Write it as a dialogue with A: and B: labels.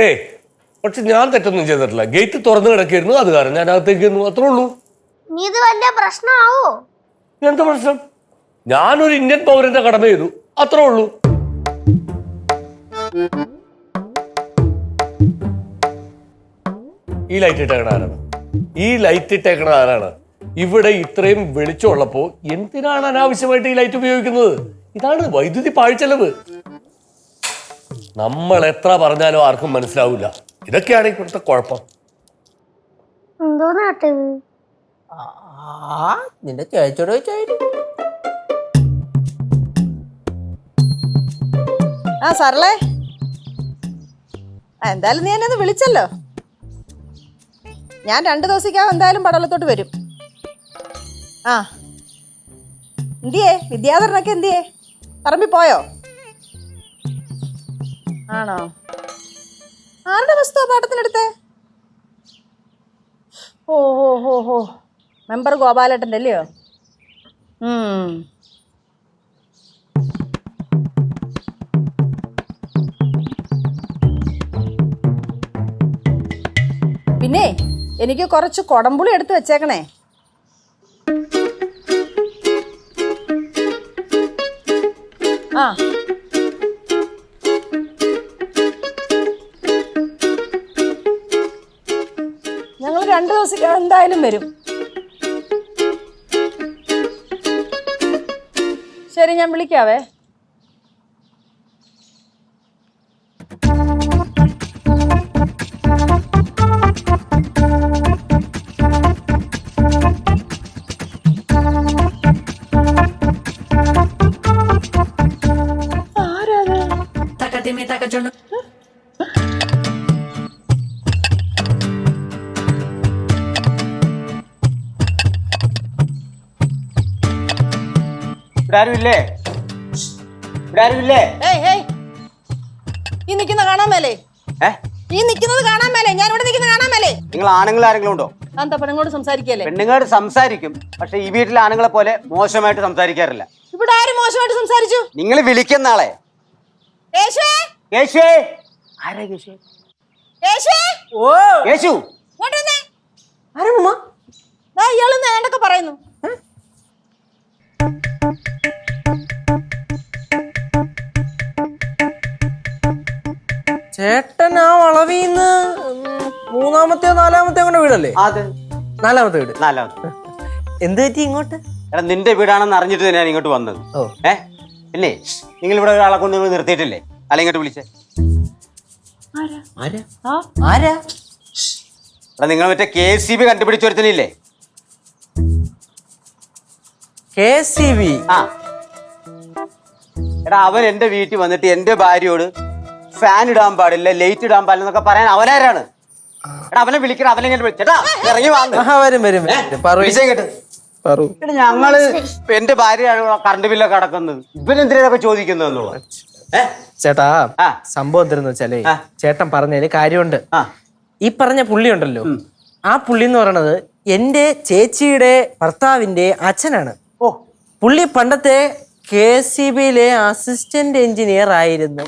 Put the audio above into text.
A: ഏയ് പക്ഷെ ഞാൻ തെറ്റൊന്നും ചെയ്തിട്ടില്ല. ഗേറ്റ് തുറന്നു കിടക്കായിരുന്നു, അത് കാരണം ഞാൻ അകത്തേക്ക് അത്രേ ഉള്ളൂ.
B: ഇത് വലിയ പ്രശ്നമാവോ?
A: എന്താ പ്രശ്നം? ഞാനൊരു ഇന്ത്യൻ പൗരന്റെ കടമ ചെയ്തു, അത്രേ ഉള്ളൂ. ഈ ലൈറ്റ് ഇട്ടേക്കണ ആരാണ്? ഈ ലൈറ്റ് ഇട്ടേക്കണ ആരാണ്? ഇവിടെ ഇത്രയും വെളിച്ചമുള്ളപ്പോ എന്തിനാണ് അനാവശ്യമായിട്ട് ഈ ലൈറ്റ് ഉപയോഗിക്കുന്നത്? ഇതാണ് വൈദ്യുതി പാഴ്ചെലവ്. നമ്മൾ എത്ര പറഞ്ഞാലും ആർക്കും മനസ്സിലാവില്ല. ഇതൊക്കെയാണ് ഇപ്പോഴത്തെ കുഴപ്പം.
B: എന്തോ നാട്ടത്?
C: നിന്റെ ചേച്ചോട് ചോദിച്ചായിരുന്നു.
D: ആ സാറല്ലേ, എന്തായാലും നീ എന്നെ ഒന്ന് വിളിച്ചല്ലോ. ഞാൻ 2 ദിവസത്തേക്കാവും എന്തായാലും പടവലത്തോട്ട് വരും. ആ എന്തിയേ വിദ്യാധരനൊക്കെ എന്തിയേ? പറമ്പിൽ പോയോ? ആണോ? ആരുടെ വസ്തുവാ പാട്ടത്തിനെടുത്തേ? ഓ ഓ ഓ ഓ മെമ്പർ ഗോപാലേട്ടൻ്റെ അല്ലയോ? പിന്നെ എനിക്ക് കുറച്ച് കൊടമ്പുളി എടുത്ത് വെച്ചേക്കണേ. ആ ഞങ്ങൾ 2 ദിവസം എന്തായാലും വരും. ശരി, ഞാൻ വിളിക്കാവേ. ഈ നിൽക്കുന്ന കാണാൻ മേലേ? ഈ നിൽക്കുന്നത് കാണാൻ മേലേ? ഞാൻ ഇവിടെ നിൽക്കുന്നത് കാണാൻ മേലേ?
E: നിങ്ങൾ ആണുങ്ങൾ ആരെങ്കിലും ഉണ്ടോ?
D: എന്താ പെണ്ണുങ്ങളോട് സംസാരിക്കല്ലേ?
E: പെണ്ണുങ്ങളോട് സംസാരിക്കും, പക്ഷെ ഈ വീട്ടിലെ ആണുങ്ങളെ പോലെ മോശമായിട്ട് സംസാരിക്കാറില്ല.
D: ഇവിടെ ആരും മോശമായിട്ട് സംസാരിച്ചു?
E: നിങ്ങൾ വിളിക്കുന്ന ആളെ
D: ഇയാള് നേണ്ടൊക്കെ പറയുന്നു.
C: ചേട്ടൻ ആ വളവിന്ന് 3-ാമത്തെയോ 4-ാമത്തെയോ കൊണ്ട് വീടല്ലേ?
E: അത്
C: 4-ാമത്തെ വീട്.
E: 4-ാമത്തെ.
C: എന്ത് പറ്റി ഇങ്ങോട്ട്?
E: എടാ നിന്റെ വീടാണെന്ന് അറിഞ്ഞിട്ട് ഞാൻ ഇങ്ങോട്ട് വന്നത്. പിന്നെ നിങ്ങൾ ഇവിടെ ഒരാളെ കൊണ്ട് നിങ്ങൾ നിർത്തിയിട്ടില്ലേ? അല്ല ഇങ്ങോട്ട് വിളിച്ചേ. എടാ നിങ്ങൾ മറ്റേ KCB കണ്ടുപിടിച്ചൊരുത്തനില്ലേ?
C: KCB?
E: ആ എടാ അവൻ എന്റെ വീട്ടിൽ വന്നിട്ട് എന്റെ ഭാര്യയോട് ഫാൻ ഇടാൻ പാടില്ല, ലൈറ്റ് ഇടാൻ പാടില്ല എന്നൊക്കെ പറയാൻ അവനാരാണ്? എടാ അവനെ വിളിക്കണം, അവനെ ഇങ്ങോട്ട് വിളിച്ചേട്ടാ ഇറങ്ങി ഞങ്ങള് എന്റെ ഭാര്യയാണ് കറണ്ട് ബില്ലൊക്കെ അടക്കുന്നത്, ഇവനെന്തിനൊക്കെ ചോദിക്കുന്നു?
C: ചേട്ടാ സംഭവം എന്തെന്ന് വെച്ചാലേ ചേട്ടൻ പറഞ്ഞതില് കാര്യമുണ്ട്. ഈ പറഞ്ഞ പുള്ളി ഉണ്ടല്ലോ, ആ പുള്ളി എന്ന് പറയണത് എന്റെ ചേച്ചിയുടെ ഭർത്താവിന്റെ അച്ഛനാണ്. പുള്ളി പണ്ടത്തെ KCB-യിലെ അസിസ്റ്റന്റ് എഞ്ചിനീയർ ആയിരുന്നു.